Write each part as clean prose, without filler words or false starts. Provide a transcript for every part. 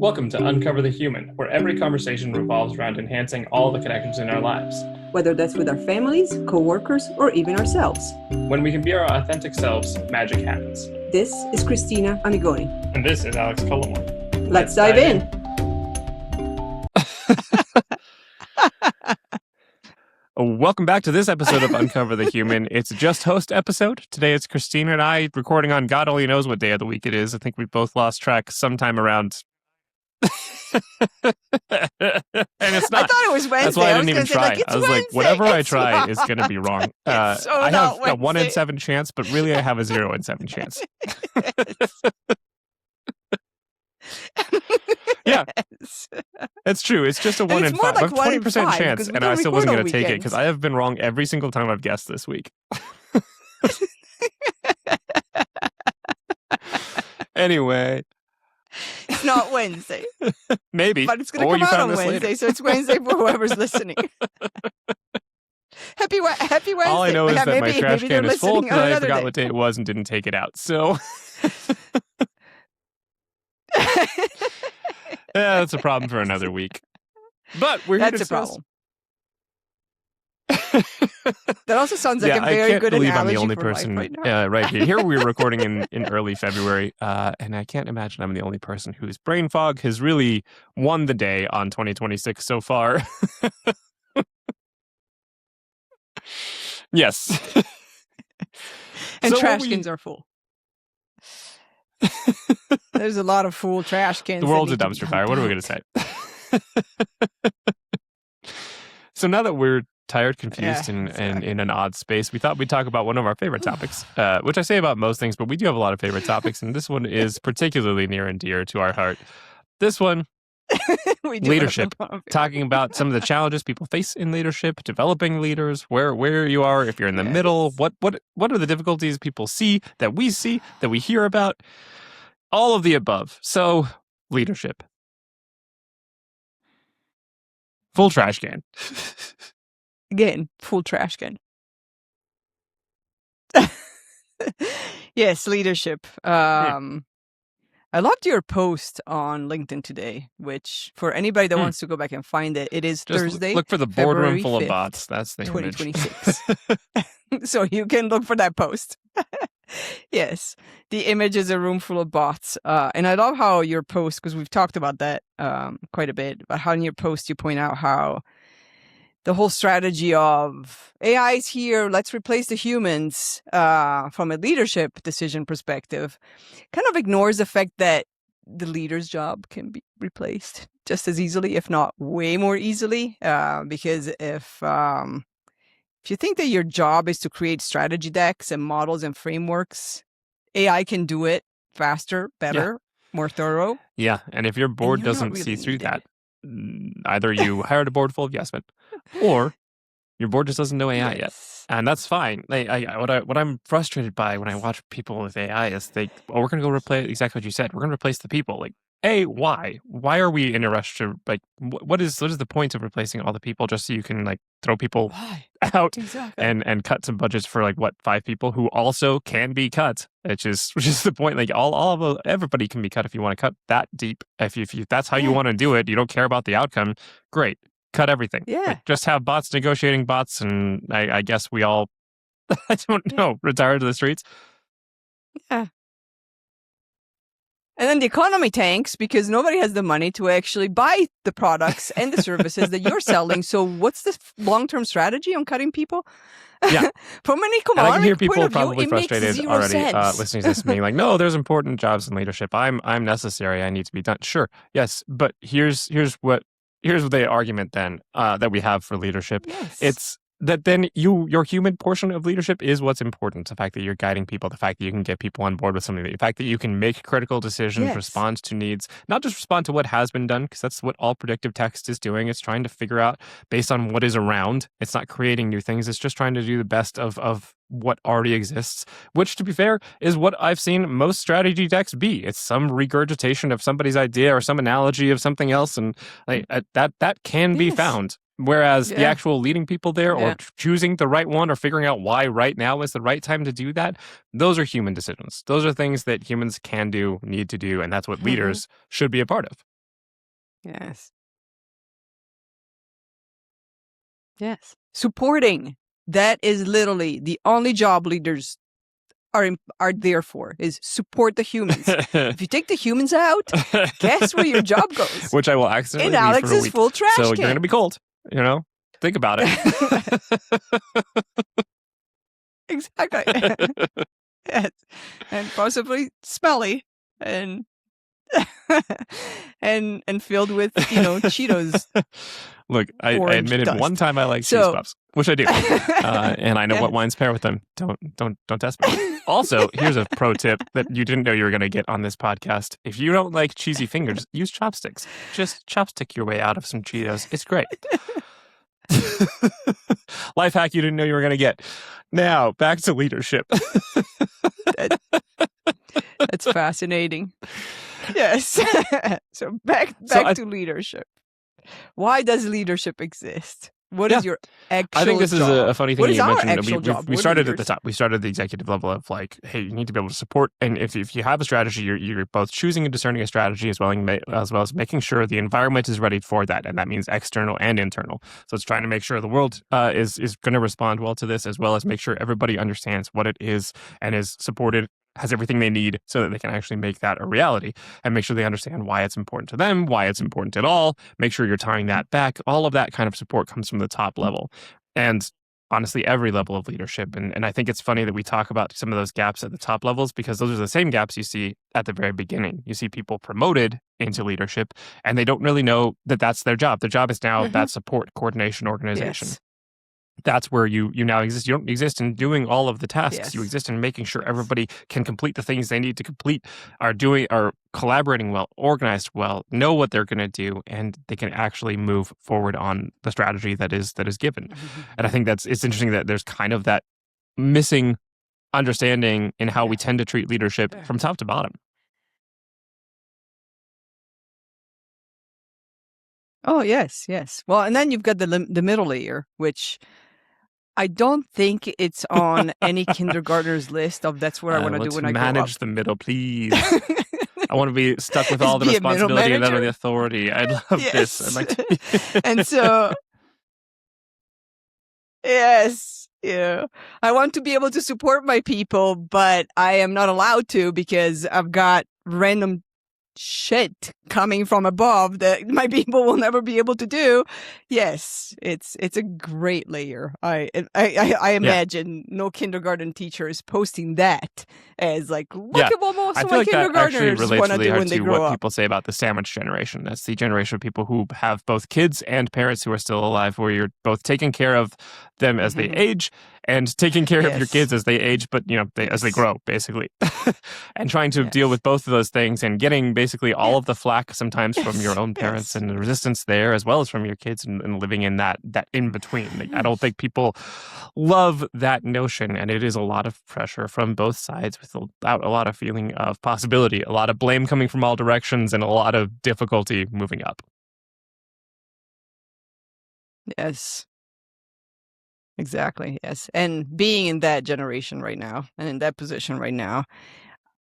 Welcome to Uncover the Human, where every conversation revolves around enhancing all the connections in our lives. Whether that's with our families, co-workers, or even ourselves. When we can be our authentic selves, magic happens. This is Cristina Amigoni. And this is Alex Cullimore. Let's dive in. Welcome back to this episode of Uncover the Human. It's a just host episode. Today it's Cristina and I recording on God only knows what day of the week it is. I think we both lost track sometime around... and it's not. I thought it was Wednesday. That's why I didn't even try. Like, I was Wednesday. like, whatever I It's try not. is going to be wrong. It's so I have not a 1 in Wednesday. 7 chance, but really I have a 0 in 7 chance. Yeah, it's true. It's just a 1 in it's more 5. like I have 1 in 20% 5, chance, because we and don't I still record wasn't on going to take it weekends. because I have been wrong every single time I've guessed this week. Anyway, It's not Wednesday, maybe. but it's going to Or come you out found on this Wednesday, later. so it's Wednesday for whoever's listening. Happy Wednesday. All I know is that my trash maybe they're can is full listening because on I another forgot day. what day it was and didn't take it out. So, yeah, that's a problem for another week. But we're here to That's a discuss- problem. That also sounds like Yeah, a I very can't good believe I'm analogy the only for person life right now. right here. Here we're recording in early February, and I can't imagine I'm the only person whose brain fog has really won the day on 2026 so far. Yes. And So trash what cans are full. There's a lot of full trash cans. The that world's a need to be dumpster fire. What are we going to unpacked. say? So now that we're tired, confused, Yeah, and exactly. in an odd space, we thought we'd talk about one of our favorite topics, which I say about most things, but we do have a lot of favorite topics, and this one is particularly near and dear to our heart. This one, We do have leadership. a lot of it. Talking about some of the challenges people face in leadership, developing leaders, where you are, if you're in the Yes. middle, what are the difficulties people see, that we hear about, all of the above. So, leadership. Full trash can. Again, full trash can. Yes, leadership. I loved your post on LinkedIn today, which for anybody that wants to go back and find it, it is Just Thursday, look for the boardroom February full of 5th, bots. That's the image. 2026. So you can look for that post. Yes, the image is a room full of bots. And I love how your post, because we've talked about that quite a bit, but how in your post you point out how the whole strategy of AI is here, let's replace the humans from a leadership decision perspective kind of ignores the fact that the leader's job can be replaced just as easily, if not way more easily. Because if you think that your job is to create strategy decks and models and frameworks, AI can do it faster, better, more thorough. Yeah, and if your board you're not doesn't see really through needed. that, either you hired a board full of yes men, or your board just doesn't know AI yet. Yes. And that's fine. What I'm frustrated by when I watch people with AI is we're going to go replace exactly what you said. We're going to replace the people. Like, why? Why are we in a rush to what is the point of replacing all the people just so you can throw people Why? out Exactly. and cut some budgets for 5 people who also can be cut, which is the point. Everybody can be cut if you want to cut that deep. If that's how you want to do it, you don't care about the outcome. Great. Cut everything. Yeah. Just have bots negotiating bots, and I guess we all, I don't know, retire to the streets. Yeah. And then the economy tanks because nobody has the money to actually buy the products and the services that you're selling. So what's the long-term strategy on cutting people? Yeah. From an And I can hear economic people point of view, probably it makes frustrated zero already sense. listening to this, being like, "No, there's important jobs in leadership. I'm necessary. I need to be done." Sure, yes, but here's the argument then that we have for leadership. Yes. It's that then your human portion of leadership is what's important. The fact that you're guiding people, the fact that you can get people on board with something, the fact that you can make critical decisions, Yes. respond to needs, not just respond to what has been done, because that's what all predictive text is doing. It's trying to figure out based on what is around. It's not creating new things. It's just trying to do the best of what already exists, which, to be fair, is what I've seen most strategy decks be. It's some regurgitation of somebody's idea or some analogy of something else, and that can be Yes. found. Whereas the Yeah. actual leading people there or Yeah. choosing the right one or figuring out why right now is the right time to do that, those are human decisions. Those are things that humans can do, need to do, and that's what leaders should be a part of. Yes. Yes. Supporting. That is literally the only job leaders are there for, is support the humans. If you take the humans out, guess where your job goes? Which I will accidentally In leave for a Alex's week. full trash So can. you're going to be cold, Think about it. Exactly. Yes. And possibly smelly and and filled with, Cheetos. Look, I Orange admitted dust. one time I like cheese So- puffs, which I do, and I know what Yes. wines pair with them. Don't test me. Also, here's a pro tip that you didn't know you were going to get on this podcast. If you don't like cheesy fingers, use chopsticks. Just chopstick your way out of some Cheetos. It's great. Life hack you didn't know you were going to get. Now, back to leadership. That's fascinating. Yes. So back to leadership. Why does leadership exist? What is your actual I think this is job? a funny thing What is you our mentioned. actual job? We We're started at leaders. the top. We started at the executive level of like, hey, you need to be able to support. And if you have a strategy, you're both choosing and discerning a strategy as well as making sure the environment is ready for that. And that means external and internal. So it's trying to make sure the world is going to respond well to this, as well as make sure everybody understands what it is and is supported, has everything they need so that they can actually make that a reality, and make sure they understand why it's important to them, why it's important at all. Make sure you're tying that back. All of that kind of support comes from the top level. And honestly, every level of leadership. And I think it's funny that we talk about some of those gaps at the top levels, because those are the same gaps you see at the very beginning. You see people promoted into leadership and they don't really know that that's their job. Their job is now that support, coordination, organization. Yes. That's where you now exist. You don't exist in doing all of the tasks. Yes. You exist in making sure everybody can complete the things they need to complete, are collaborating well, organized well, know what they're going to do, and they can actually move forward on the strategy that is given. And I think it's interesting that there's kind of that missing understanding in how we tend to treat leadership from top to bottom. Oh, yes. Well, and then you've got the middle layer, which I don't think it's on any kindergartner's list of that's what I want to do when I grow up. Manage the middle, please. I want to be stuck with all the Be a middle responsibility and none of manager. the authority. I love this. I'd like to... And so, yes, I want to be able to support my people, but I am not allowed to because I've got random shit coming from above that my people will never be able to do. Yes, it's a great layer. I imagine no kindergarten teacher is posting that as like, look at what most I of feel my like that actually kindergartners relates want to really do hard when they to grow what up. people say about the sandwich generation. That's the generation of people who have both kids and parents who are still alive, where you're both taking care of them as they age and taking care of your kids as they age, but as they grow, basically, and trying to deal with both of those things and getting basically all of the flack sometimes from your own parents and the resistance there, as well as from your kids, and living in that in between. Like, I don't think people love that notion, and it is a lot of pressure from both sides, without a lot of feeling of possibility, a lot of blame coming from all directions, and a lot of difficulty moving up. Yes. Exactly. Yes. And being in that generation right now and in that position right now,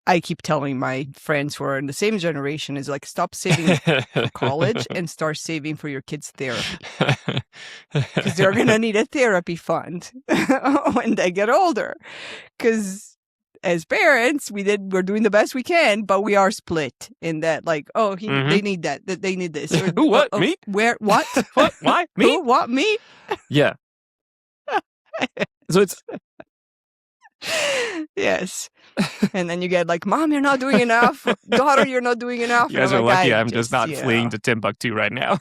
I keep telling my friends who are in the same generation is like, stop saving for college and start saving for your kids' therapy. Because they're going to need a therapy fund when they get older. Because as parents, we're doing the best we can, but we are split in that, like, they need that they need this. Or, Who, what, me? Where, what? What, why, me? Who, what, me? Yeah. So it's... Yes. And then you get like, Mom, you're not doing enough. Daughter, you're not doing enough. You guys And are I'm like, lucky I'm just not fleeing to Timbuktu right now.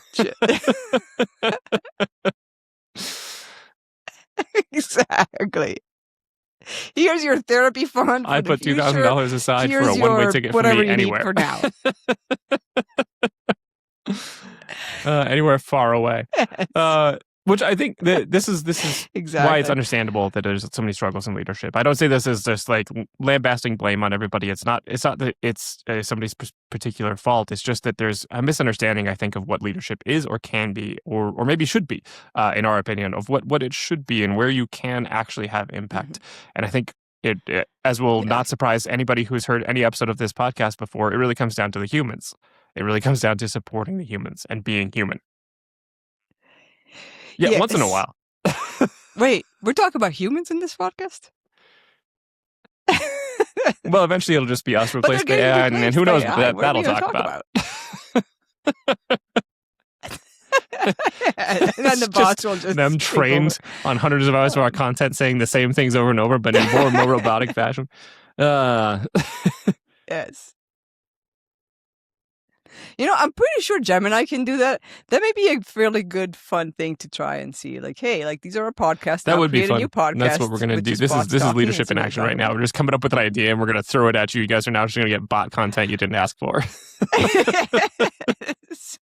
Exactly. Here's your therapy fund. I put $2,000 aside for a one-way ticket for me anywhere. For now. Anywhere far away. Which I think that this is exactly why it's understandable that there's so many struggles in leadership. I don't say this as just like lambasting blame on everybody. It's not that it's somebody's particular fault. It's just that there's a misunderstanding, I think, of what leadership is or can be, or maybe should be, in our opinion, of what it should be and where you can actually have impact. And I think it as will not surprise anybody who's heard any episode of this podcast before, it really comes down to the humans. It really comes down to supporting the humans and being human. Yeah, Yes. once in a while. Wait, we're talking about humans in this podcast? Well, eventually it'll just be us But they're replaced by getting AI, and replaced who by knows AI. what What are we that'll gonna talk about. And then the bots will just them take trained over. on hundreds of hours of our content saying the same things over and over, but in more and more robotic fashion. Yes. You know, I'm pretty sure Gemini can do that. That may be a fairly good, fun thing to try and see. Like, hey, like these are our podcasts. That Now would be create fun. a new podcast. And that's what we're going to with do. just This bots is talking leadership and in see action what right we now. talk We're just coming up with an idea, and we're going to throw it at you. You guys are now just going to get bot content you didn't ask for. about.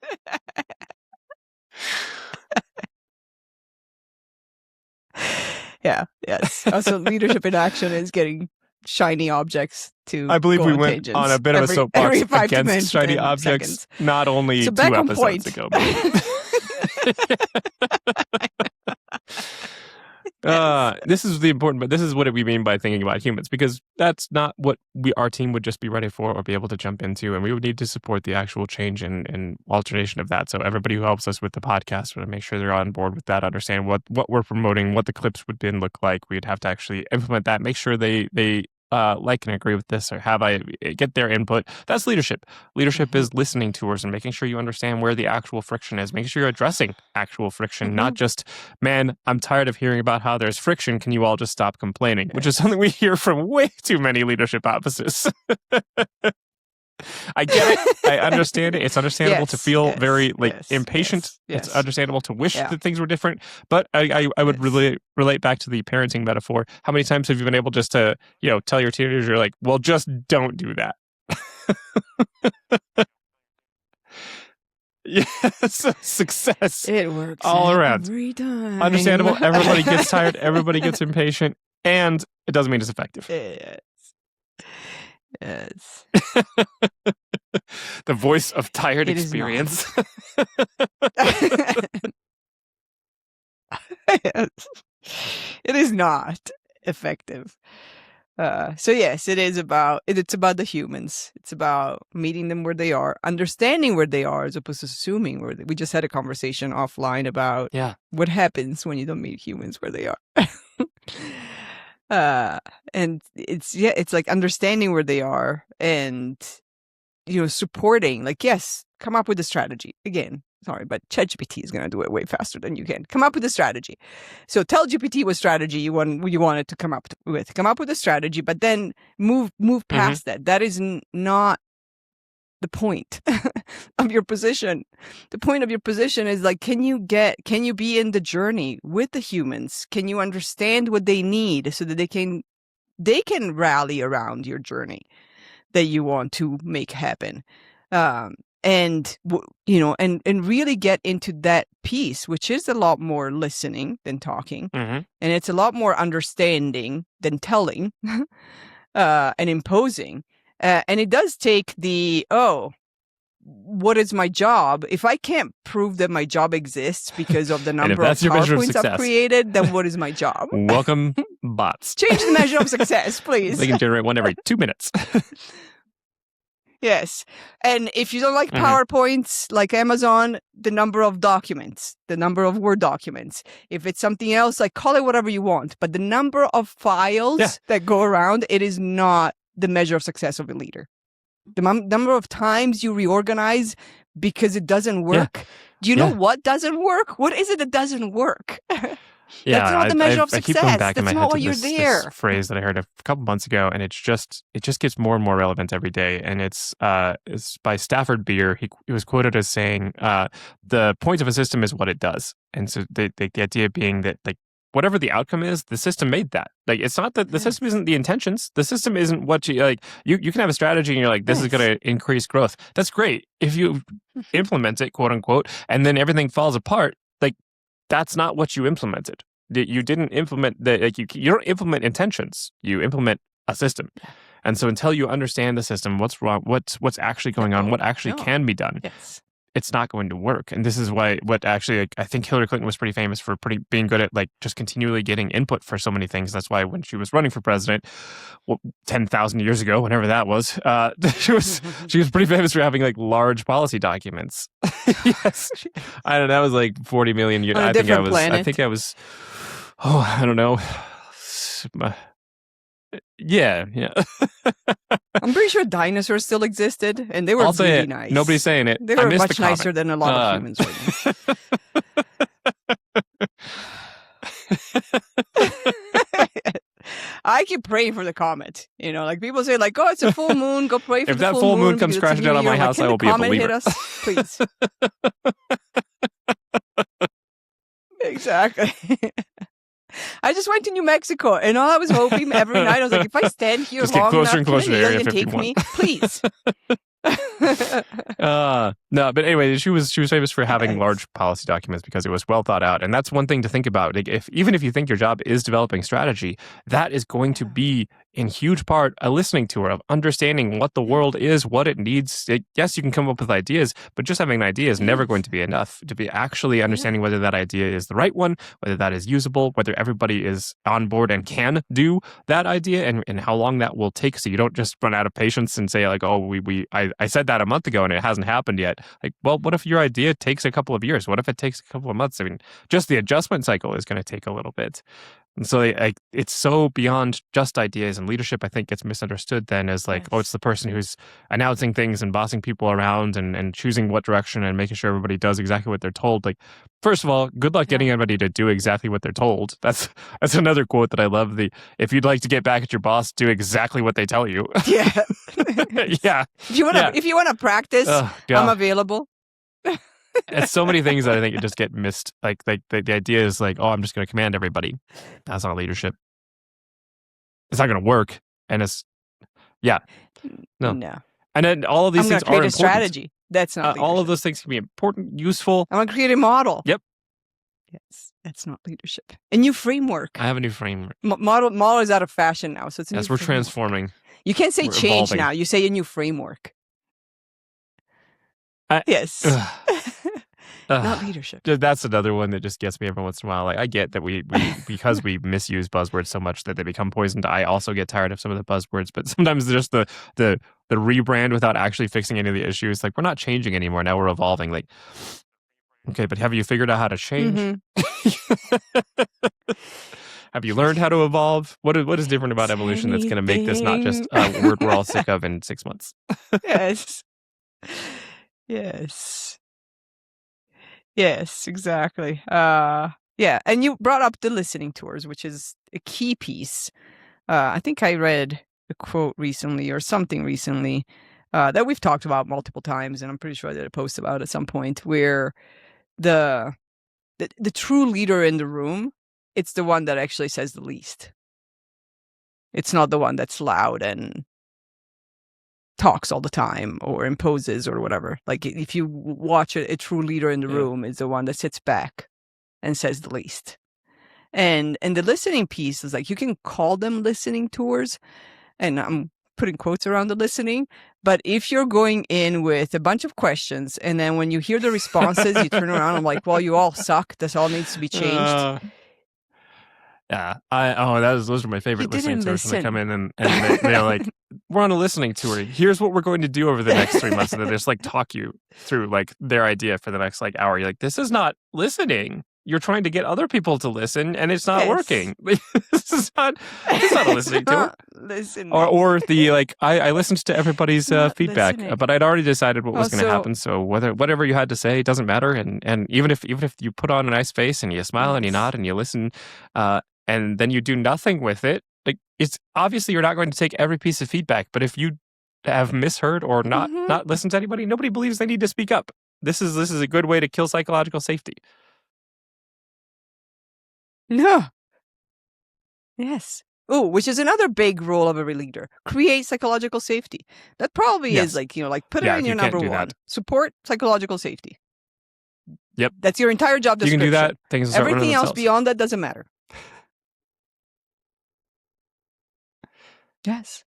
Yeah, yes. Also, leadership in action is getting shiny objects to I believe go we on went tangents on a bit of a soapbox every 5 to against shiny 10 objects seconds. not only So 2 back on episodes point. ago. This is the important, but this is what we mean by thinking about humans, because that's not what our team would just be ready for or be able to jump into, and we would need to support the actual change and alternation of that. So everybody who helps us with the podcast, would make sure they're on board with that, understand what we're promoting, what the clips would then look like. We'd have to actually implement that, make sure they like and agree with this, or get their input. That's leadership. Leadership is listening to us and making sure you understand where the actual friction is, making sure you're addressing actual friction, not just, man, I'm tired of hearing about how there's friction, can you all just stop complaining? Which is something we hear from way too many leadership offices. I get it. I understand it. It's understandable to feel very impatient. It's understandable to wish that things were different. But I would really relate back to the parenting metaphor. How many times have you been able just to, tell your teenager, like, well, just don't do that. Yes, success. It works all around. every time. Understandable. Everybody gets tired. Everybody gets impatient. And it doesn't mean it's effective. Yes. The voice of tired experience. Yes. It is not effective. So yes, it's about the humans. It's about meeting them where they are, understanding where they are, as opposed to assuming where we just had a conversation offline about what happens when you don't meet humans where they are. And it's like understanding where they are and, supporting, like, yes, come up with a strategy. Again, sorry, but ChatGPT is going to do it way faster than you can. Come up with a strategy. So tell GPT what strategy you want it to come up with. Come up with a strategy, but then move past that. That is not the point of your position. The point of your position is, like, can you be in the journey with the humans? Can you understand what they need so that they can rally around your journey that you want to make happen? And really get into that piece, which is a lot more listening than talking. And it's a lot more understanding than telling and imposing. And it does take what is my job? If I can't prove that my job exists because of the number of PowerPoints I've created, then what is my job? Welcome, bots. Change the measure of success, please. They can generate one every 2 minutes. Yes. And if you don't like PowerPoints, like Amazon, the number of documents, the number of Word documents. If it's something else, like, call it whatever you want. But the number of files that go around, it is not the measure of success of a leader. The number of times you reorganize because it doesn't work. Do you know what doesn't work? What is it that doesn't work? That's not the measure of success. I keep going back in my head to this phrase that I heard a couple months ago, and it just gets more and more relevant every day. And it's by Stafford Beer. He was quoted as saying, "The point of a system is what it does." And so the idea being that, like, whatever the outcome is, the system made that. Like, it's not that the system isn't the intentions. The system isn't what you like. You can have a strategy and you're like, this is going to increase growth. That's great if you implement it, quote unquote, and then everything falls apart. Like, that's not what you implemented. You didn't implement you don't implement intentions. You implement a system. And so until you understand the system, what's wrong, what's actually going on, what actually can be done, it's not going to work. And this is what actually, like, I think Hillary Clinton was pretty famous for being good at, like, just continually getting input for so many things. That's why when she was running for president, 10,000 years ago, whenever that was, she was pretty famous for having, like, large policy documents. Yes, I don't know. That was like 40 million years. I think I was. Oh, I don't know. Yeah. I'm pretty sure dinosaurs still existed, and they were really nice. Nobody's saying it. They were much nicer than a lot of humans right now. I keep praying for the comet. You know, like people say, like, "Oh, it's a full moon. Go pray for if the that full moon comes crashing down on my house, I will be a believer." Hit us, please. Exactly. I just went to New Mexico, and all I was hoping every night, I was like, if I stand here just long get closer enough, and closer to Area 51. Take me, please. No, but anyway, she was famous for having large policy documents because it was well thought out, and that's one thing to think about. Like, even if you think your job is developing strategy, that is going to be in huge part a listening tour of understanding what the world is, what it needs. Yes, you can come up with ideas, but just having an idea is never going to be enough. To be actually understanding whether that idea is the right one, whether that is usable, whether everybody is on board and can do that idea, and how long that will take, so you don't just run out of patience and say, like, oh, I said that a month ago and it hasn't happened yet. Like, well, what if your idea takes a couple of years? What if it takes a couple of months? I mean, just the adjustment cycle is going to take a little bit. And so it's so beyond just ideas, and leadership, I think, gets misunderstood then as like, oh, it's the person who's announcing things and bossing people around and choosing what direction and making sure everybody does exactly what they're told. Like, first of all, good luck getting everybody to do exactly what they're told. That's another quote that I love. If you'd like to get back at your boss, do exactly what they tell you. Yeah. Yeah. If you want to practice, I'm available. It's so many things that I think it just get missed. Like the idea is like, oh, I'm just going to command everybody. That's not leadership. It's not going to work. And it's, no. And then all of these things are important. A strategy. That's not leadership. All of those things can be important, useful. I'm going to create a model. Yep. Yes, that's not leadership. A new framework. I have a new framework. Model is out of fashion now, so it's we're transforming. You can't say change evolving. Now. You say a new framework. Yes. Not leadership. That's another one that just gets me every once in a while. Like, I get that we because we misuse buzzwords so much that they become poisoned. I also get tired of some of the buzzwords, but sometimes just the rebrand without actually fixing any of the issues. Like, we're not changing anymore. Now we're evolving. Like, okay, but have you figured out how to change? Have you learned how to evolve? What is different about evolution that's going to make this not just a word we're all sick of in 6 months? Yes. Yes, exactly. And you brought up the listening tours, which is a key piece. I think I read a quote recently or something recently that we've talked about multiple times, and I'm pretty sure I did a post about at some point, where the true leader in the room, it's the one that actually says the least. It's not the one that's loud and talks all the time or imposes or whatever. Like, if you watch a true leader in the room, is the one that sits back and says the least. And the listening piece is like, you can call them listening tours, and I'm putting quotes around the listening, but if you're going in with a bunch of questions and then when you hear the responses, you turn around and I'm like, well, you all suck. This all needs to be changed. Those are my favorite listening tours when they come in and they're like, we're on a listening tour. Here's what we're going to do over the next 3 months. And then they just like talk you through like their idea for the next like hour. You're like, this is not listening. You're trying to get other people to listen and it's not working. It's not a listening tour. Or the like, I listened to everybody's feedback, but I'd already decided what was going to happen. So whatever you had to say doesn't matter. And even if you put on a nice face and you smile and you nod and you listen, and then you do nothing with it, like, it's obviously you're not going to take every piece of feedback. But if you have misheard or not listened to anybody, nobody believes they need to speak up. This is a good way to kill psychological safety. No. Yes. Oh, which is another big role of a leader. Create psychological safety. That probably is like, put it in your number one. Support psychological safety. Yep. That's your entire job description. You can do that. Things Everything else beyond that doesn't matter. Yes.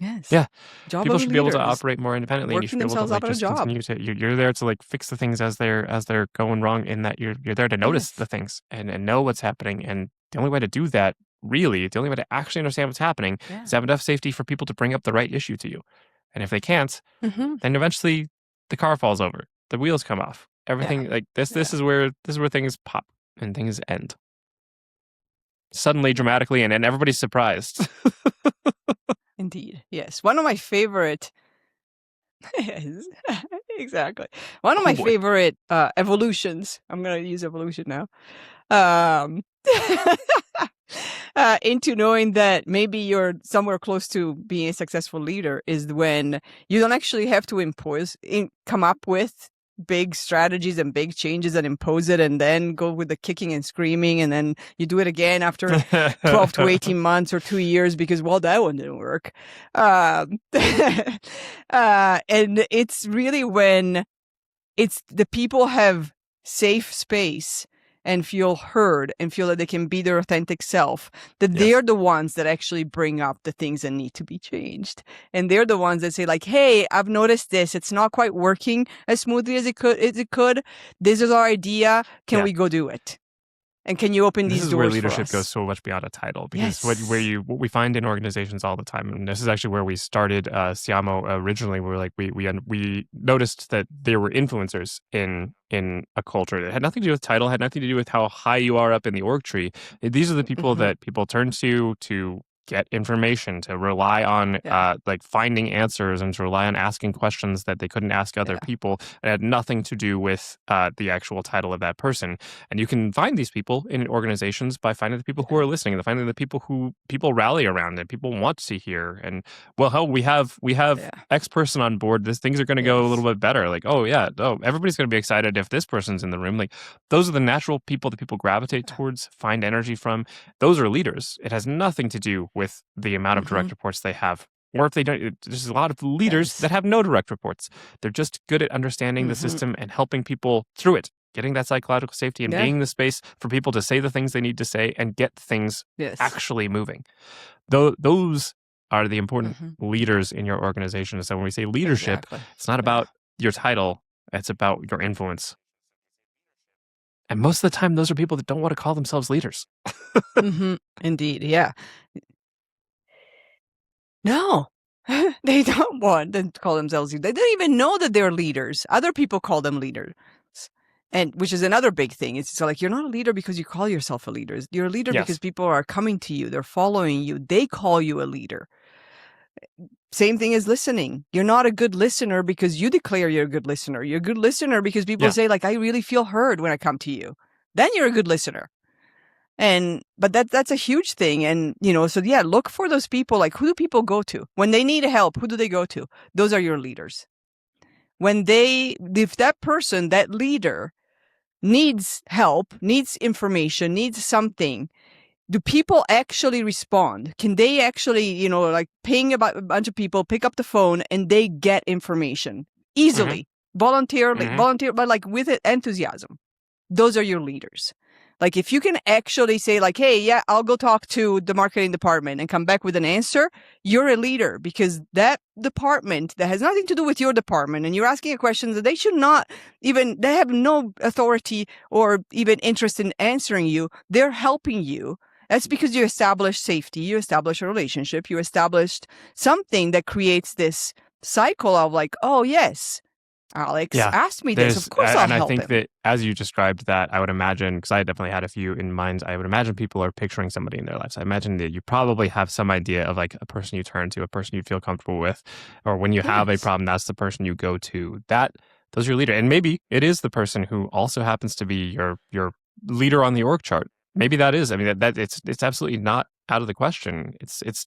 Yes. Yeah. Job People of a should be able to leader is operate more independently, and you should working be able to themselves out like of a just job. continue to. You're there to like fix the things as they're going wrong. In that you're there to notice Yes. the things and know what's happening. And the only way to do that, really, the only way to actually understand what's happening, Yeah. is have enough safety for people to bring up the right issue to you. And if they can't, Mm-hmm. then eventually the car falls over, the wheels come off, everything like this. This is where things pop and things end suddenly, dramatically, and then everybody's surprised. Indeed. Yes. One of my favorite. Yes, exactly. One of Oh my boy. favorite evolutions. I'm gonna use evolution now. Um, into knowing that maybe you're somewhere close to being a successful leader is when you don't actually have to come up with big strategies and big changes and impose it and then go with the kicking and screaming and then you do it again after 12 to 18 months or 2 years because, well, that one didn't work. And it's really when it's the people have safe space and feel heard and feel that they can be their authentic self, that they're the ones that actually bring up the things that need to be changed. And they're the ones that say like, hey, I've noticed this. It's not quite working as smoothly as it could. This is our idea. Can we go do it? And can you open these doors for us? This is where leadership goes so much beyond a title, because what we find in organizations all the time, and this is actually where we started Siamo originally. We noticed that there were influencers in a culture that had nothing to do with title, had nothing to do with how high you are up in the org tree. These are the people that people turn to get information, to rely on like finding answers, and to rely on asking questions that they couldn't ask other people. It had nothing to do with the actual title of that person. And you can find these people in organizations by finding the people who are listening, and finding the people who people rally around and people want to hear. And well, hell, we have X person on board. Things are going to go a little bit better. Like, everybody's going to be excited if this person's in the room. Like, those are the natural people that people gravitate towards, find energy from. Those are leaders. It has nothing to do with the amount of direct reports they have. Or if they don't, there's a lot of leaders that have no direct reports. They're just good at understanding the system and helping people through it, getting that psychological safety and being the space for people to say the things they need to say and get things actually moving. Those are the important leaders in your organization. So when we say leadership, it's not about your title, it's about your influence. And most of the time, those are people that don't want to call themselves leaders. Indeed, yeah. No, they don't want to call themselves leaders. They don't even know that they're leaders. Other people call them leaders. And which is another big thing. It's like, you're not a leader because you call yourself a leader. You're a leader because people are coming to you. They're following you. They call you a leader. Same thing as listening. You're not a good listener because you declare you're a good listener. You're a good listener because people say, like, I really feel heard when I come to you. Then you're a good listener. But that's a huge thing. And, look for those people. Like, who do people go to? When they need help, who do they go to? Those are your leaders. If that person, that leader, needs help, needs information, needs something, do people actually respond? Can they actually, ping a bunch of people, pick up the phone, and they get information easily, voluntarily, but like with enthusiasm? Those are your leaders. Like, if you can actually say like, hey, I'll go talk to the marketing department and come back with an answer, you're a leader, because that department that has nothing to do with your department, and you're asking a question that they should not even, they have no authority or even interest in answering you. They're helping you. That's because you established safety, you established a relationship, you established something that creates this cycle of like, oh, yes, Alex asked me this. Of course I'll help him. And I think that as you described that, I would imagine, because I definitely had a few in mind, I would imagine people are picturing somebody in their lives. I imagine that you probably have some idea of like a person you turn to, a person you feel comfortable with, or when you have a problem, that's the person you go to. Those are your leader. And maybe it is the person who also happens to be your leader on the org chart. Maybe that is. I mean, that it's absolutely not out of the question.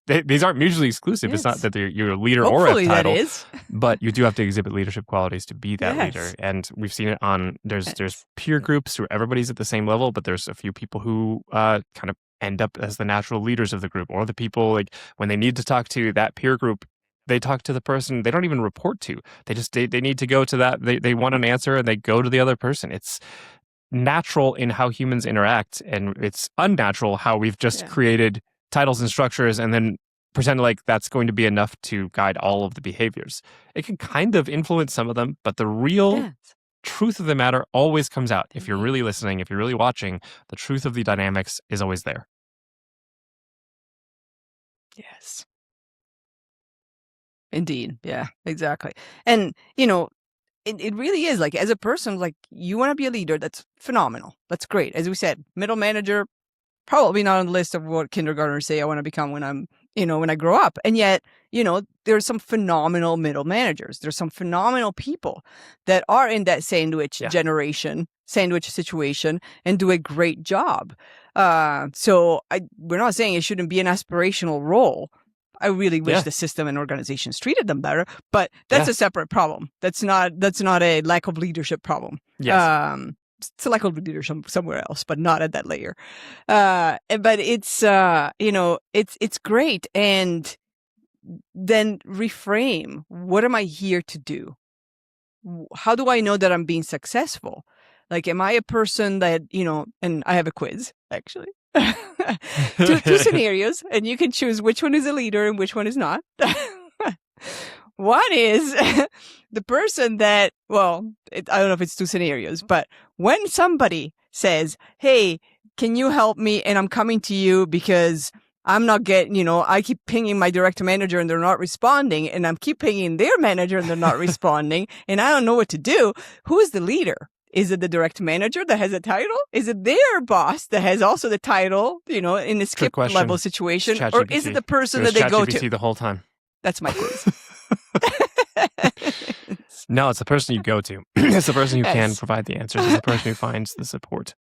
These aren't mutually exclusive. It's not that you're a leader or a title, that is. But you do have to exhibit leadership qualities to be that leader. And we've seen it on there's peer groups where everybody's at the same level, but there's a few people who kind of end up as the natural leaders of the group, or the people like when they need to talk to that peer group, they talk to the person they don't even report to. They need to go to that. They want an answer and they go to the other person. It's natural in how humans interact, and it's unnatural how we've just created titles and structures and then pretend like that's going to be enough to guide all of the behaviors. It can kind of influence some of them, but the real truth of the matter always comes out. If you're really listening, if you're really watching, the truth of the dynamics is always there. Yes. Indeed. Yeah, exactly. And, it really is, like, as a person, like, you want to be a leader, that's phenomenal. That's great. As we said, middle manager, probably not on the list of what kindergartners say I want to become when I'm, when I grow up. And yet, there's some phenomenal middle managers. There's some phenomenal people that are in that sandwich situation and do a great job. So we're not saying it shouldn't be an aspirational role. I really wish the system and organizations treated them better, but that's a separate problem. That's not a lack of leadership problem. Yes. It's a lack of leadership somewhere else, but not at that layer. But it's it's great. And then reframe. What am I here to do? How do I know that I'm being successful? Like, am I a person that, and I have a quiz, actually. two scenarios, and you can choose which one is a leader and which one is not. One is the person that, I don't know if it's two scenarios, but when somebody says, hey, can you help me? And I'm coming to you because I'm not getting, I keep pinging my direct manager and they're not responding, and I'm keep pinging their manager and they're not responding, and I don't know what to do. Who is the leader? Is it the direct manager that has a title? Is it their boss that has also the title, in the skip level situation? Or is it the person that they go to? The whole time. That's my quiz. No, it's the person you go to. It's the person who can provide the answers. It's the person who finds the support.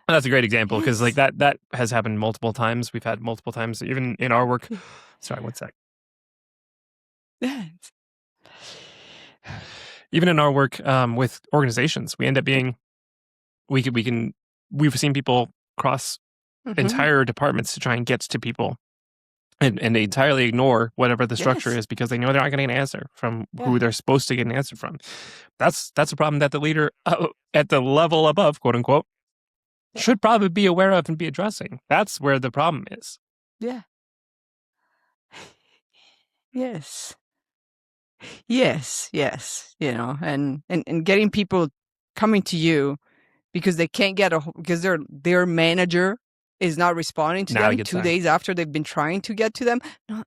And that's a great example because like that has happened multiple times. We've had multiple times, even in our work. Sorry, one sec. Even in our work with organizations, we end up being, we've seen people cross entire departments to try and get to people and they entirely ignore whatever the structure is because they know they're not getting an answer from who they're supposed to get an answer from. That's a problem that the leader at the level above, quote unquote, should probably be aware of and be addressing. That's where the problem is. Yeah. Yes. Yes, and getting people coming to you because they can't get because their manager is not responding to them 2 days after they've been trying to get to them.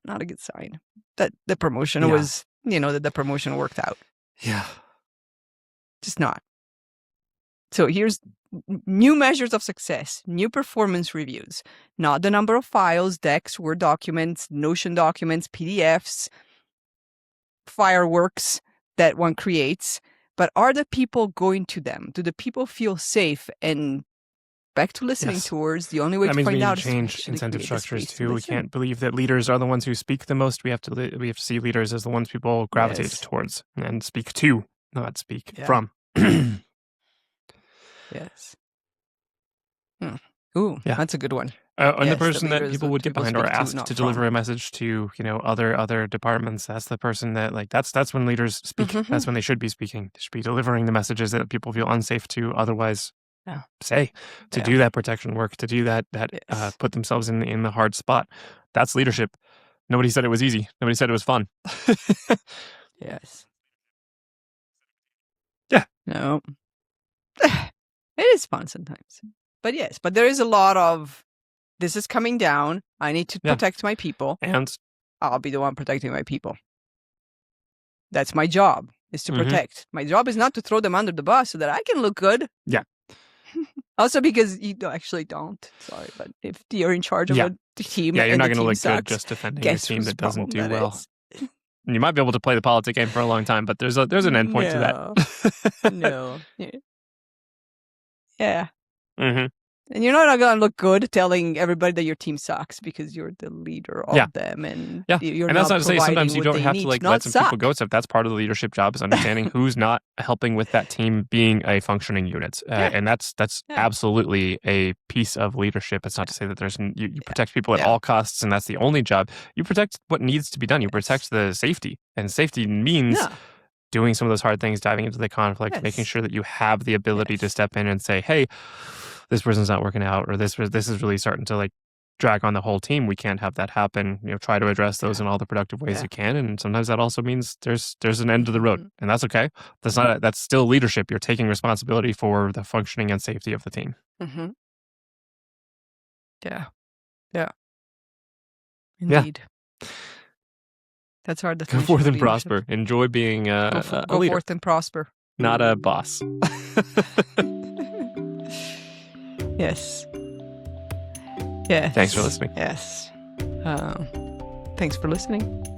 Not a good sign that the promotion was, that the promotion worked out. Yeah. Just not. So here's new measures of success, new performance reviews, not the number of files, decks, Word documents, Notion documents, PDFs, fireworks that one creates, but are the people going to them? Do the people feel safe? And back to listening towards the only way to find out is we need to change incentive structures too. We can't believe that leaders are the ones who speak the most. We have to see leaders as the ones people gravitate towards and speak to, not speak from. Yes. Ooh, that's a good one. And the person that people would get behind or ask to deliver a message to, other departments. That's the person that that's when leaders speak. That's when they should be speaking. They should be delivering the messages that people feel unsafe to otherwise say, to do that protection work, to do that put themselves in the hard spot. That's leadership. Nobody said it was easy. Nobody said it was fun. Yes. Yeah. No. It is fun sometimes. But there is a lot of, this is coming down. I need to protect my people. And I'll be the one protecting my people. That's my job, is to protect. My job is not to throw them under the bus so that I can look good. Yeah. Also because you actually don't. Sorry, but if you're in charge of a team, you're not going to look sucks, good just defending a team that doesn't do well. Is. You might be able to play the politic game for a long time, but there's an endpoint to that. No. Yeah. Mm-hmm. And you're not going to look good telling everybody that your team sucks because you're the leader of them. And you're and that's not to say sometimes you don't have to let some people go. So that's part of the leadership job, is understanding who's not helping with that team being a functioning unit. And that's absolutely a piece of leadership. It's not to say that you protect people at all costs and that's the only job. You protect what needs to be done. You protect the safety. And safety means doing some of those hard things, diving into the conflict, making sure that you have the ability to step in and say, hey, this person's not working out, or this is really starting to drag on the whole team. We can't have that happen. Try to address those in all the productive ways you can. And sometimes that also means there's an end to the road, and that's okay. That's still leadership. You're taking responsibility for the functioning and safety of the team. Mm-hmm. Yeah. Indeed. That's our definition. Go forth of and prosper. Enjoy being a go leader. forth and prosper. Not a boss. Yes. Thanks for listening. Yes. Thanks for listening.